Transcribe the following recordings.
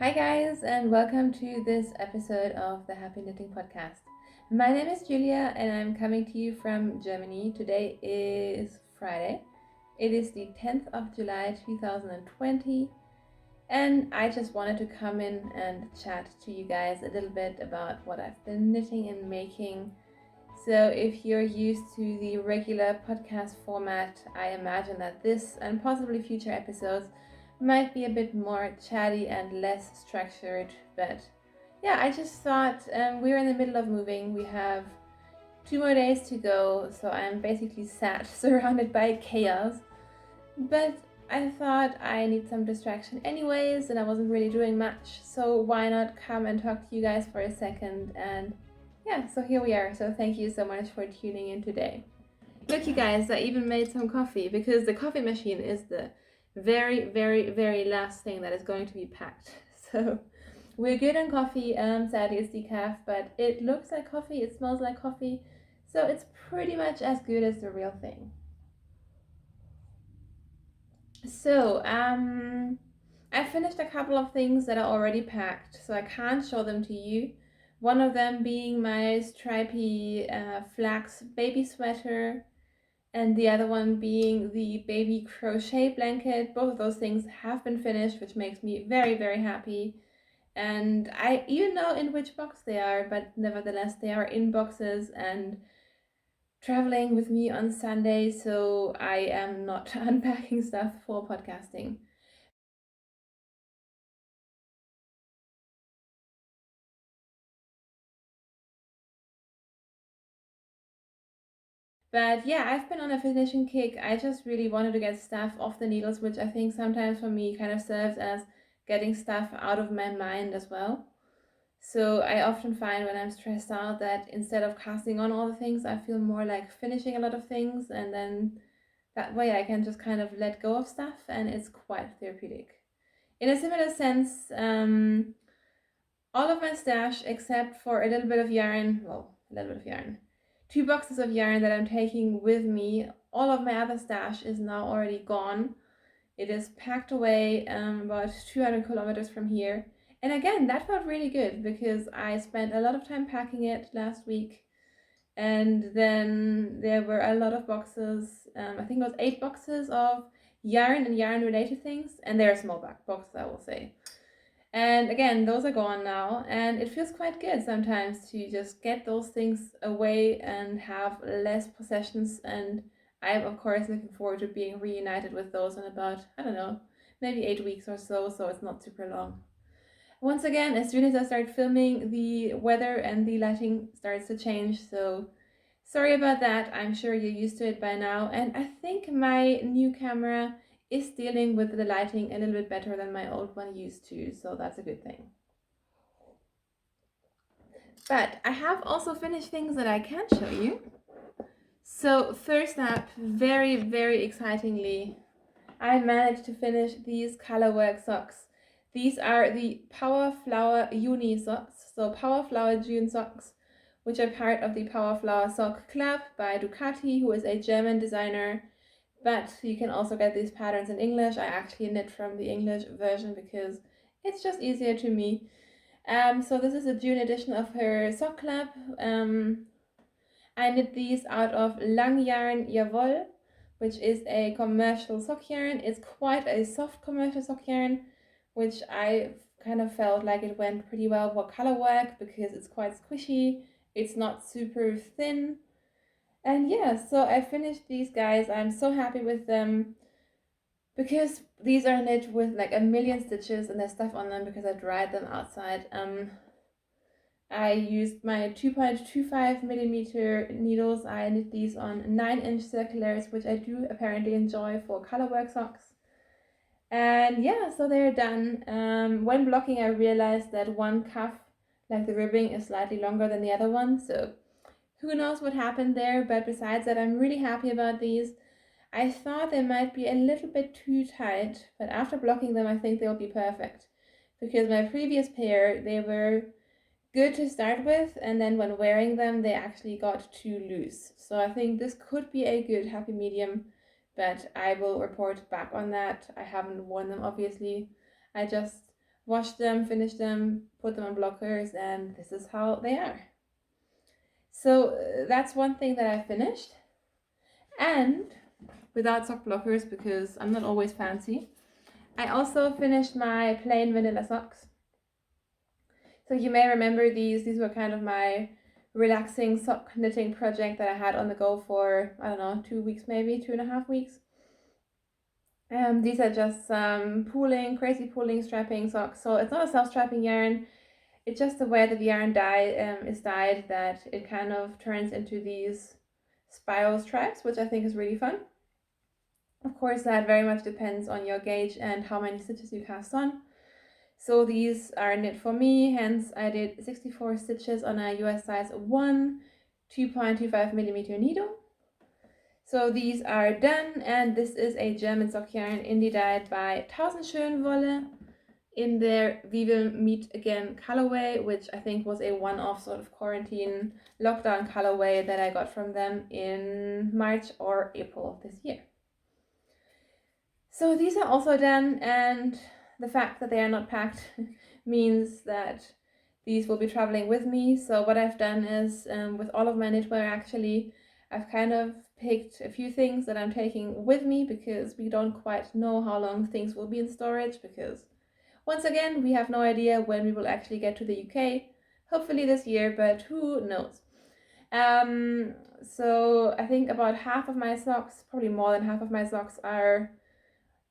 Hi, guys, and welcome to this episode of the Happy Knitting Podcast. My name is Julia, and I'm coming to you from Germany. Today is Friday. It is the 10th of July 2020, and I just wanted to come in and chat to you guys a little bit about what I've been knitting and making. So, if you're used to the regular podcast format, I imagine that this and possibly future episodes might be a bit more chatty and less structured. But yeah, I just thought we're in the middle of moving. We have 2 more days to go, so I'm basically sat surrounded by chaos. But I thought I need some distraction anyways, and I wasn't really doing much, so why not come and talk to you guys for a second? And yeah, so here we are. So thank you so much for tuning in today. Look, you guys, I even made some coffee because the coffee machine is the very, very, very last thing that is going to be packed. So we're good on coffee. Sadly, it's decaf, but it looks like coffee, it smells like coffee, so it's pretty much as good as the real thing. So, I finished a couple of things that are already packed, so I can't show them to you. One of them being my stripy flax baby sweater, and the other one being the baby crochet blanket. Both of those things have been finished, which makes me very, very happy. And I even know in which box they are, but nevertheless, they are in boxes and traveling with me on Sunday, so I am not unpacking stuff for podcasting. But yeah, I've been on a finishing kick. I just really wanted to get stuff off the needles, which I think sometimes for me kind of serves as getting stuff out of my mind as well. So I often find when I'm stressed out that instead of casting on all the things, I feel more like finishing a lot of things, and then that way I can just kind of let go of stuff, and it's quite therapeutic. In a similar sense, all of my stash except for a little bit of yarn, well, a little bit of yarn, 2 boxes of yarn that I'm taking with me, all of my other stash is now already gone. It is packed away about 200 kilometers from here. And again, that felt really good because I spent a lot of time packing it last week. And then there were a lot of boxes, I think it was 8 boxes of yarn and yarn related things. And they're small boxes, I will say. And again, those are gone now. And it feels quite good sometimes to just get those things away and have less possessions. And I'm, of course, looking forward to being reunited with those in about, I don't know, maybe 8 weeks or so it's not super long. Once again, as soon as I start filming, the weather and the lighting starts to change, so sorry about that. I'm sure you're used to it by now, and I think my new camera is dealing with the lighting a little bit better than my old one used to, so that's a good thing. But I have also finished things that I can show you. So first up, very, very excitingly, I managed to finish these Colorwork socks. These are the Power Flower Uni socks, so Power Flower June socks, which are part of the Power Flower Sock Club by Ducati, who is a German designer. But you can also get these patterns in English. I actually knit from the English version because it's just easier to me. So this is a June edition of her sock club. I knit these out of Lang Yarn Jawohl, which is a commercial sock yarn. It's quite a soft commercial sock yarn, which I kind of felt like it went pretty well for Colorwork because it's quite squishy. It's not super thin. And yeah, so I finished these guys. I'm so happy with them because these are knit with like a million stitches and there's stuff on them because I dried them outside. I used my 2.25 millimeter needles. I knit these on 9-inch circulars, which I do apparently enjoy for Colorwork socks. And yeah, so they're done. When blocking, I realized that one cuff, like the ribbing, is slightly longer than the other one. So who knows what happened there, but besides that, I'm really happy about these. I thought they might be a little bit too tight, but after blocking them, I think they'll be perfect. Because my previous pair, they were good to start with, and then when wearing them they actually got too loose. So I think this could be a good happy medium, but I will report back on that. I haven't worn them obviously. I just wash them, finish them, put them on blockers, and this is how they are. So that's one thing that I finished. And without sock blockers, because I'm not always fancy, I also finished my plain vanilla socks. So you may remember these were kind of my relaxing sock knitting project that I had on the go for, I don't know, 2 weeks, maybe 2.5 weeks. These are just some crazy pooling strapping socks. So it's not a self-strapping yarn. It's just the way that the yarn is dyed that it kind of turns into these spiral stripes, which I think is really fun. Of course, that very much depends on your gauge and how many stitches you cast on. So these are knit for me, hence I did 64 stitches on a US size 1, 2.25 millimeter needle. So these are done, and this is a German sock yarn indie dyed by Tausendschönwolle in their We Will Meet Again colorway, which I think was a one-off sort of quarantine lockdown colorway that I got from them in March or April of this year. So these are also done, and the fact that they are not packed means that these will be traveling with me. So what I've done is, with all of my knitwear actually, I've kind of picked a few things that I'm taking with me because we don't quite know how long things will be in storage, because once again, we have no idea when we will actually get to the UK. Hopefully this year, but who knows. So I think about half of my socks, probably more than half of my socks are,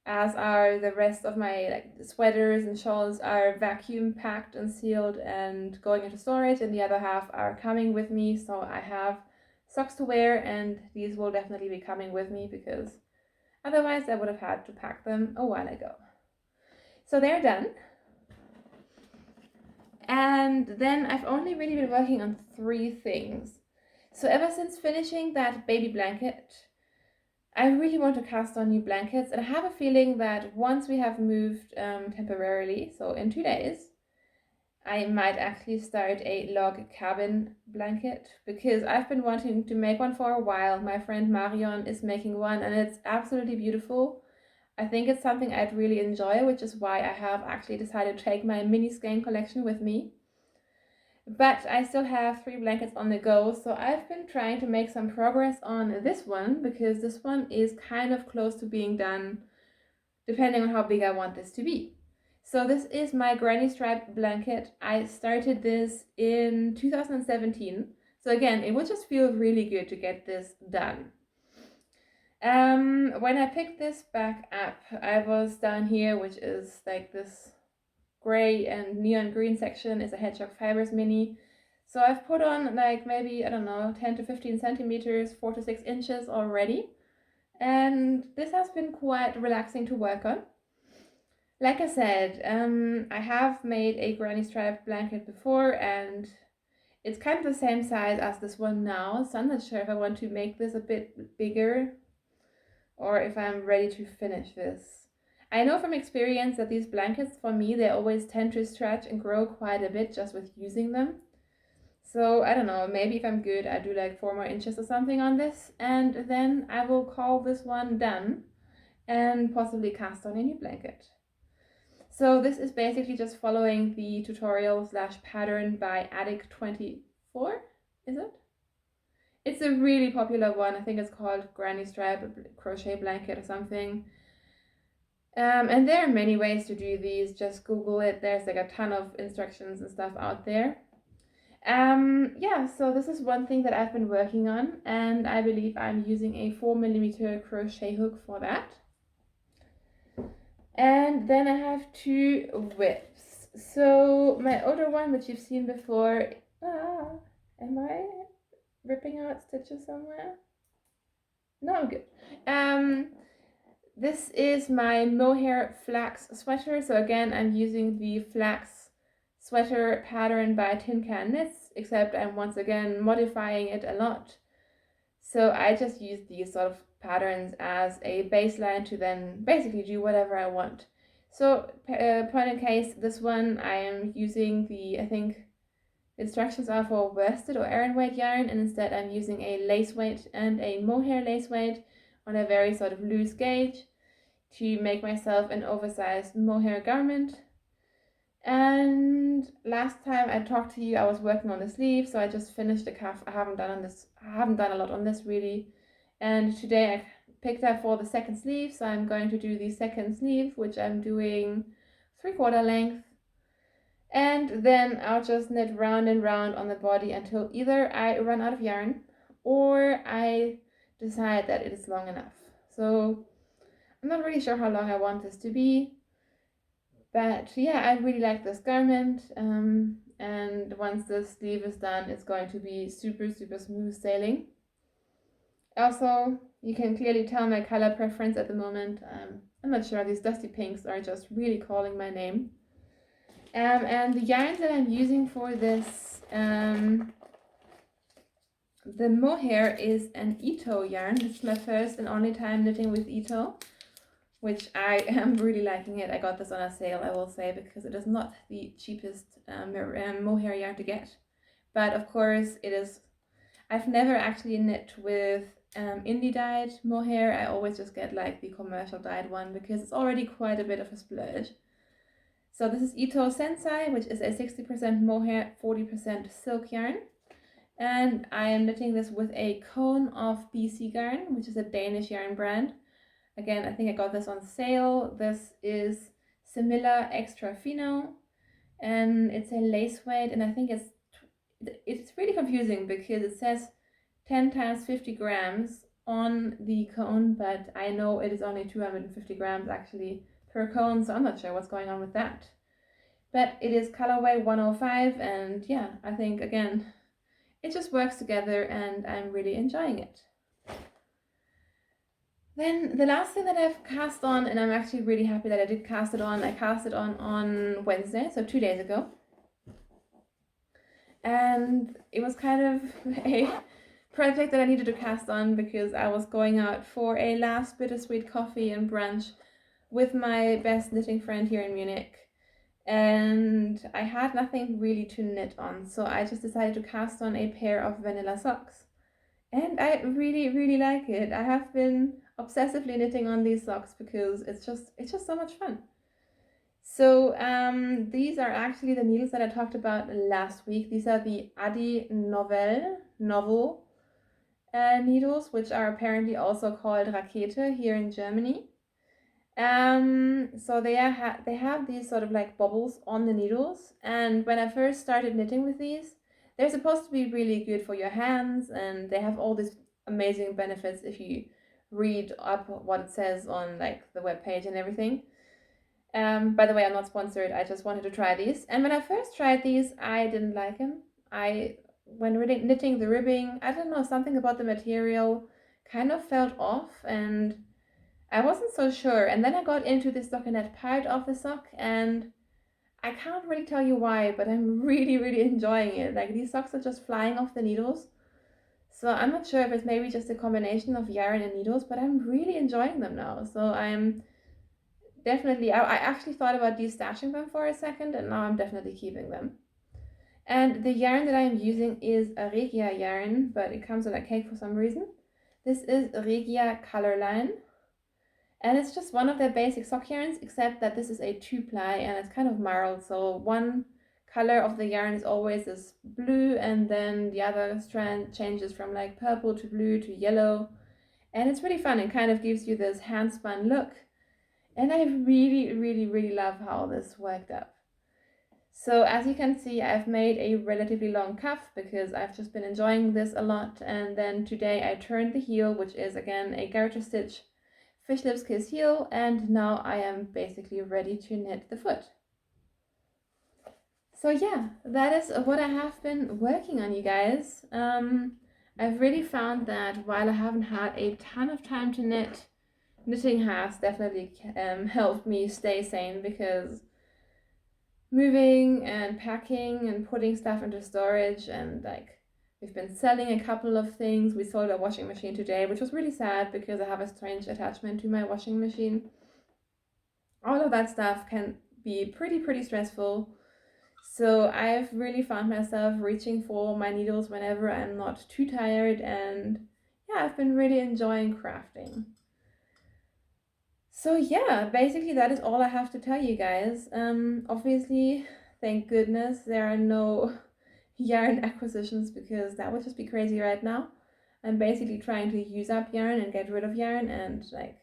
as are the rest of my sweaters and shawls, are vacuum packed and sealed and going into storage, and the other half are coming with me. So I have socks to wear, and these will definitely be coming with me because otherwise I would have had to pack them a while ago. So they're done. And then I've only really been working on 3 things. So ever since finishing that baby blanket, I really want to cast on new blankets, and I have a feeling that once we have moved temporarily, so in 2 days, I might actually start a log cabin blanket, because I've been wanting to make one for a while. My friend Marion is making one, and it's absolutely beautiful. I think it's something I'd really enjoy, which is why I have actually decided to take my mini skein collection with me. But I still have 3 blankets on the go, so I've been trying to make some progress on this one, because this one is kind of close to being done, depending on how big I want this to be. So this is my granny stripe blanket. I started this in 2017. So again, it would just feel really good to get this done. When I picked this back up, I was down here, which is like this gray and neon green section is a Hedgehog Fibers mini. So I've put on like maybe, I don't know, 10 to 15 centimeters, 4 to 6 inches already. And this has been quite relaxing to work on. Like I said, I have made a granny stripe blanket before, and it's kind of the same size as this one now. So I'm not sure if I want to make this a bit bigger or if I'm ready to finish this. I know from experience that these blankets, for me, they always tend to stretch and grow quite a bit just with using them. So I don't know, maybe if I'm good, I do like 4 more inches or something on this, and then I will call this one done and possibly cast on a new blanket. So this is basically just following the tutorial / pattern by Attic24, is it? It's a really popular one. I think it's called Granny Stripe Crochet Blanket or something. And there are many ways to do these. Just Google it. There's like a ton of instructions and stuff out there. Yeah, so this is one thing that I've been working on, and I believe I'm using a 4mm crochet hook for that. And then I have 2 whips. So my older one, which you've seen before, am I ripping out stitches somewhere? No, I'm good. This is my Mohair flax sweater. So again, I'm using the flax sweater pattern by Tin Can Knits, except I'm once again modifying it a lot. So I just use these sort of patterns as a baseline to then basically do whatever I want. So point in case, this one I am using I think instructions are for worsted or Aran weight yarn, and instead I'm using a lace weight and a Mohair lace weight on a very sort of loose gauge to make myself an oversized Mohair garment. And last time I talked to you, I was working on the sleeve, so I just finished the cuff. I haven't done a lot on this really. And today I picked up for the second sleeve, so I'm going to do the second sleeve, which I'm doing 3/4 length. And then I'll just knit round and round on the body until either I run out of yarn or I decide that it is long enough. So I'm not really sure how long I want this to be, but yeah, I really like this garment. And once the sleeve is done, it's going to be super, super smooth sailing. Also, you can clearly tell my color preference at the moment. I'm not sure, these dusty pinks are just really calling my name. And the yarns that I'm using for this, the Mohair is an Ito yarn. This is my first and only time knitting with Ito, which I am really liking it. I got this on a sale, I will say, because it is not the cheapest Mohair yarn to get. But of course, it is. I've never actually knit with indie dyed Mohair. I always just get like the commercial dyed one because it's already quite a bit of a splurge. So this is Ito Sensai, which is a 60% Mohair, 40% silk yarn. And I am knitting this with a cone of BC Garn, which is a Danish yarn brand. Again, I think I got this on sale. This is Semilla Extra Fino, and it's a lace weight, and I think it's really confusing because it says 10 times 50 grams on the cone, but I know it is only 250 grams actually per cone, so I'm not sure what's going on with that. But it is colorway 105, and yeah, I think again, it just works together and I'm really enjoying it. Then the last thing that I've cast on, and I'm actually really happy that I did cast it on, I cast it on Wednesday, so 2 days ago. And it was kind of a project that I needed to cast on because I was going out for a last bittersweet coffee and brunch with my best knitting friend here in Munich. And I had nothing really to knit on, so I just decided to cast on a pair of vanilla socks. And I really, really like it. I have been obsessively knitting on these socks because it's just so much fun. So these are actually the needles that I talked about last week. These are the Adi novel needles, which are apparently also called Rakete here in Germany. So they have these sort of like bubbles on the needles, and when I first started knitting with these, they're supposed to be really good for your hands, and they have all these amazing benefits if you read up what it says on like the web page and everything. By the way, I'm not sponsored. I just wanted to try these, and when I first tried these, I didn't like them. When really knitting the ribbing, I don't know, something about the material kind of felt off, and I wasn't so sure. And then I got into the stockinette part of the sock, and I can't really tell you why, but I'm really, really enjoying it. Like, these socks are just flying off the needles. So I'm not sure if it's maybe just a combination of yarn and needles, but I'm really enjoying them now. So I'm definitely, I actually thought about destashing them for a second, and now I'm definitely keeping them. And the yarn that I'm using is a Regia yarn, but it comes on a cake for some reason. This is Regia Colorline. And it's just one of their basic sock yarns, except that this is a 2-ply and it's kind of marled. So one color of the yarn is always this blue, and then the other strand changes from like purple to blue to yellow. And it's really fun. It kind of gives you this hand spun look. And I really, really, really love how this worked out. So as you can see, I've made a relatively long cuff because I've just been enjoying this a lot. And then today I turned the heel, which is again a garter stitch fish lips kiss heel, and now I am basically ready to knit the foot. So yeah, that is what I have been working on, you guys. I've really found that while I haven't had a ton of time to knit, knitting has definitely helped me stay sane, because moving and packing and putting stuff into storage, and like we've been selling a couple of things. We sold a washing machine today, which was really sad because I have a strange attachment to my washing machine. All of that stuff can be pretty stressful. So I've really found myself reaching for my needles whenever I'm not too tired, and yeah, I've been really enjoying crafting. So yeah, basically that is all I have to tell you guys. Obviously, thank goodness there are no yarn acquisitions because that would just be crazy right now. I'm basically trying to use up yarn and get rid of yarn and like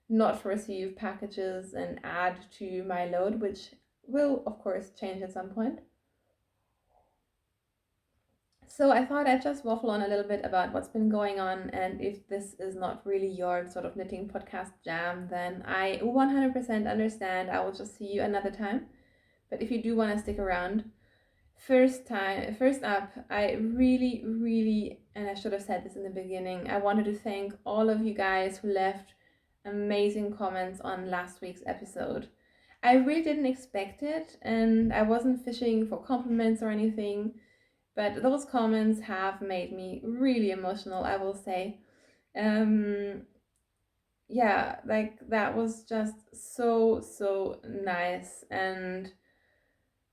not receive packages and add to my load, which will of course change at some point. So I thought I'd just waffle on a little bit about what's been going on, and if this is not really your sort of knitting podcast jam, then I 100% understand. I will just see you another time. But if you do want to stick around, first up, I really, and I should have said this in the beginning, I wanted to thank all of you guys who left amazing comments on last week's episode. I really didn't expect it, and I wasn't fishing for compliments or anything. But those comments have made me really emotional, I will say. Um, yeah, like that was just so nice. And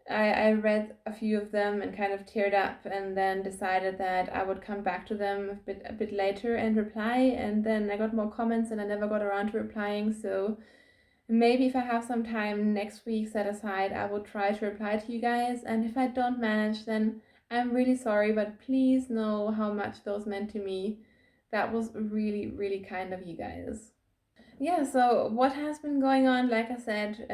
I read a few of them and kind of teared up and then decided that I would come back to them a bit later and reply. And then I got more comments and I never got around to replying. So maybe if I have some time next week set aside, I will try to reply to you guys. And if I don't manage, then I'm really sorry, but please know how much those meant to me. That was really kind of you guys. Yeah, so what has been going on? Like I said,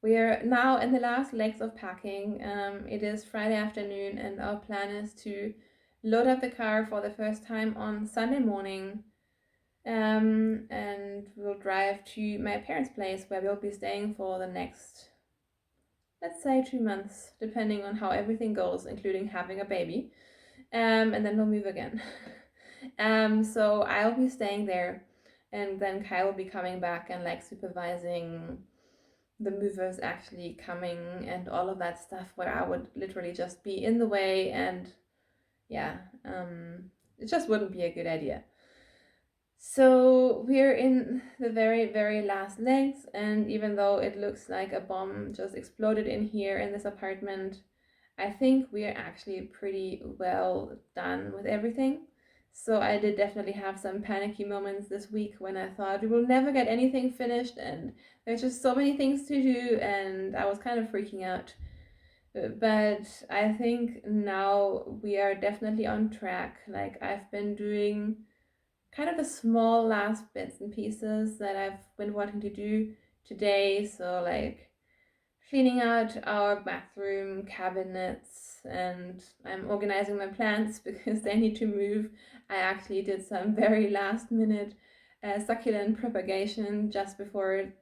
we're now in the last legs of packing. It is Friday afternoon, and our plan is to load up the car for the first time on Sunday morning. And we'll drive to my parents' place where we'll be staying for the next, let's say, 2 months, depending on how everything goes, including having a baby. And then we'll move again. So I'll be staying there, and then Kai will be coming back and like supervising the movers actually coming and all of that stuff, where I would literally just be in the way, and yeah, it just wouldn't be a good idea. So we're in the very last legs, and even though it looks like a bomb just exploded in here in this apartment, I think we're actually pretty well done with everything. So I did definitely have some panicky moments this week when I thought we will never get anything finished and there's just so many things to do, and I was kind of freaking out. But I think now we are definitely on track. Like I've been doing kind of the small last bits and pieces that I've been wanting to do today. So like cleaning out our bathroom cabinets, and I'm organizing my plants because they need to move. I actually did some very last minute succulent propagation just before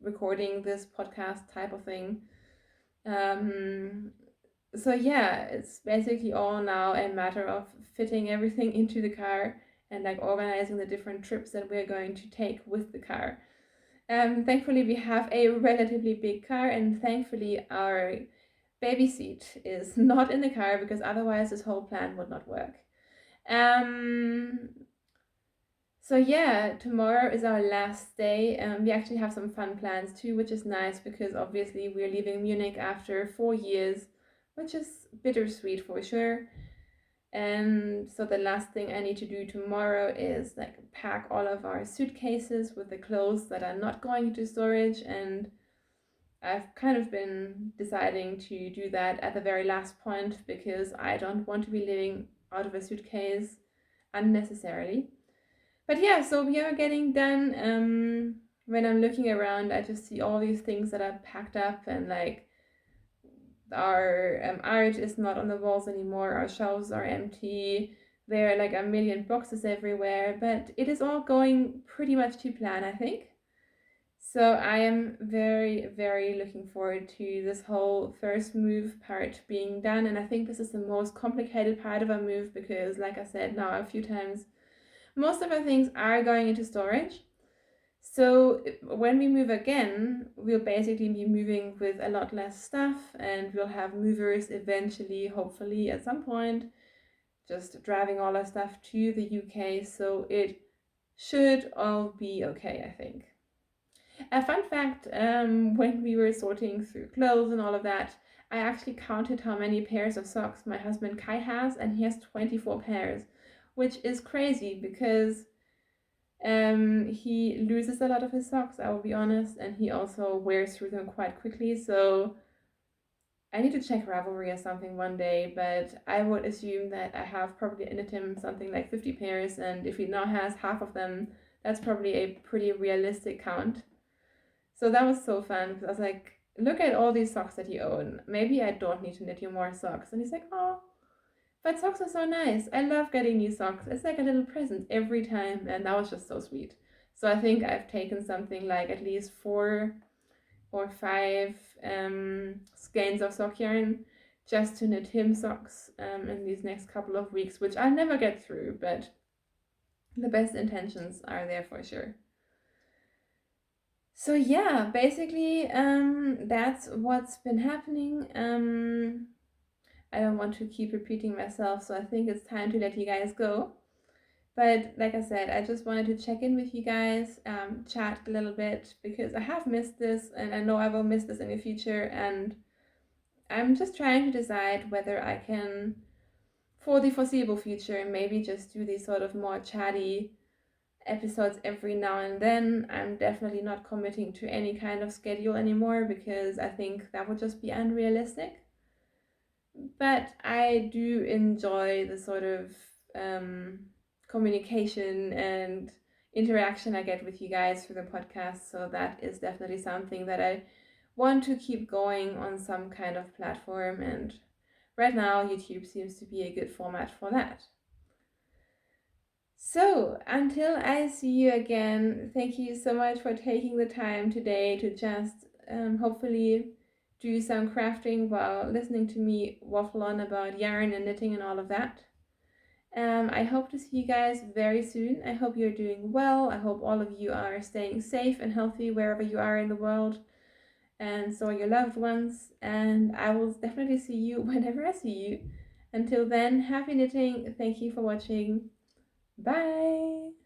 recording this podcast type of thing. So yeah, it's basically all now a matter of fitting everything into the car and like organizing the different trips that we're going to take with the car. Thankfully we have a relatively big car, and thankfully our baby seat is not in the car because otherwise this whole plan would not work. So yeah, tomorrow is our last day. We actually have some fun plans too, which is nice because obviously we're leaving Munich after 4 years, which is bittersweet for sure. And so the last thing I need to do tomorrow is like pack all of our suitcases with the clothes that are not going into storage, and I've kind of been deciding to do that at the very last point because I don't want to be living out of a suitcase unnecessarily. But yeah, so we are getting done. When I'm looking around, I just see all these things that are packed up, and like our art is not on the walls anymore. Our shelves are empty. There are like a million boxes everywhere, but it is all going pretty much to plan, I think. So I am very looking forward to this whole first move part being done. And I think this is the most complicated part of our move because, like I said now a few times, most of our things are going into storage. So when we move again, we'll basically be moving with a lot less stuff, and we'll have movers eventually, hopefully at some point, just driving all our stuff to the UK. So it should all be okay, I think. A fun fact, when we were sorting through clothes and all of that, I actually counted how many pairs of socks my husband Kai has, and he has 24 pairs, which is crazy because He loses a lot of his socks, I will be honest, and he also wears through them quite quickly. So I need to check Ravelry or something one day, but I would assume that I have probably knit him something like 50 pairs, and if he now has half of them, that's probably a pretty realistic count. So that was so fun because I was like, look at all these socks that you own. Maybe I don't need to knit you more socks. And he's like, oh, but socks are so nice. I love getting new socks. It's like a little present every time. And that was just so sweet. So I think I've taken something like at least 4 or 5 skeins of sock yarn just to knit him socks in these next couple of weeks, which I'll never get through, but the best intentions are there for sure. So yeah, basically that's what's been happening. I don't want to keep repeating myself, so I think it's time to let you guys go. But like I said, I just wanted to check in with you guys, chat a little bit, because I have missed this and I know I will miss this in the future, and I'm just trying to decide whether I can, for the foreseeable future, maybe just do these sort of more chatty episodes every now and then. I'm definitely not committing to any kind of schedule anymore because I think that would just be unrealistic. But I do enjoy the sort of communication and interaction I get with you guys through the podcast. So that is definitely something that I want to keep going on some kind of platform. And right now, YouTube seems to be a good format for that. So, until I see you again, thank you so much for taking the time today to just hopefully do some crafting while listening to me waffle on about yarn and knitting and all of that. I hope to see you guys very soon. I hope you're doing well. I hope all of you are staying safe and healthy wherever you are in the world, and so are your loved ones. And I will definitely see you whenever I see you. Until then, happy knitting. Thank you for watching. Bye!